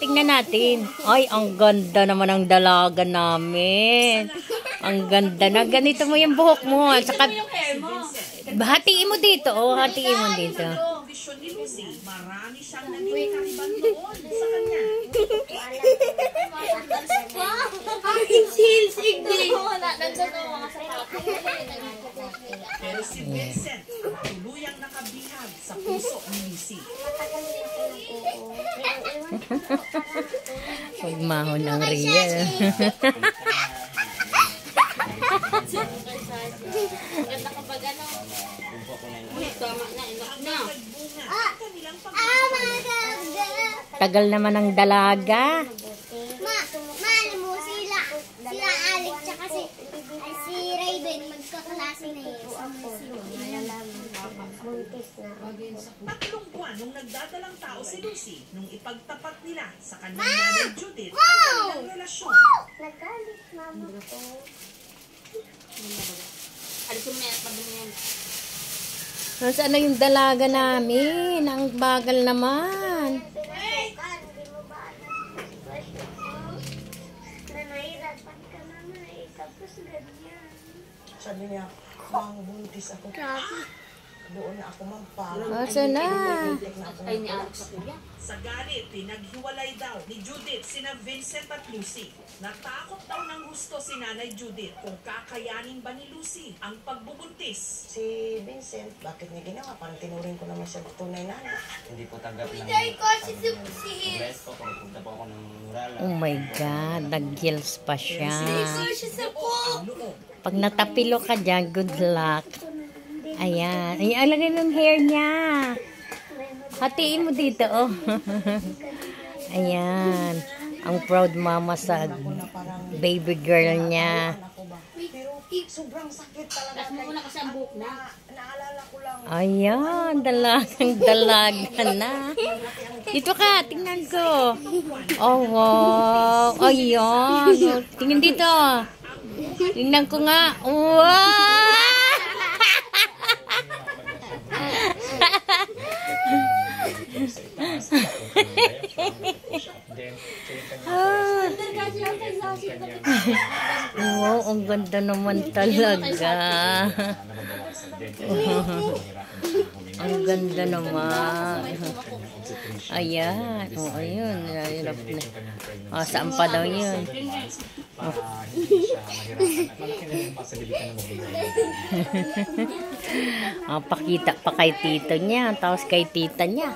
tingnan natin. Ay, ang ganda naman ng dalaga namin. Ang ganda na. Ganito mo yung buhok mo. Saka, hatiin mo dito. Oh, hatiin mo dito. Marami siyang naging kariban doon sa kanya. Pero si Vincent, tuluyang nakabihag sa puso ni Lucy. Pagmahon ang real. Tagal naman ang dalaga. Mahal mo sila Alex tsaka si Raven magkaklase na yun. Tatlong buwan nung nagdadalang tao si Lucy nung ipagtapat nila sa kanyang nanay Judith ang kanilang relasyon. Nagalit mama ko. Alisin mo na yan, pabili yan. Saan na yung dalaga namin? Ang bagal naman. Nanahirapan ka na tapos ganyan. Sabi niya, ang buntis ako. Doon na ako magpapalala. Saan na? Ay, ni Alex sa kuya. Sa galit, pinaghiwalay daw ni Judith sina Vincent at Lucy. Natakot daw ng gusto si Nanay Judith kung kakayanin ba ni Lucy ang pagbubuntis. Si Vincent, bakit niya ginawa? Parang tinuring ko naman siya tunay na. Hindi po tanggap ng bless ko kung punta po ako ng Murala. Oh my God, nag-gills pa siya. Ang loob. Pag natapilo ka dyan, good luck. Ayan. Ayan, lagay ng hair niya. Hatiin mo dito, oh. Ayan. Ang proud mama sa baby girl niya. Pero sobrang sakit talaga. Tapos mo muna kasi ang buhok na. Naalala ko lang. Ayan, dalaga na. Dito ka, tingnan ko. Oh, wow. Ayan. Tingnan dito. Tingnan ko nga. Wow! Wow, ang ganda naman talaga. Ang ganda naman. Ayan. Oh, ayun. Hirap na. Oh, saan pa daw yun? Pakita pa kay tito niya. Tapos kay tita niya.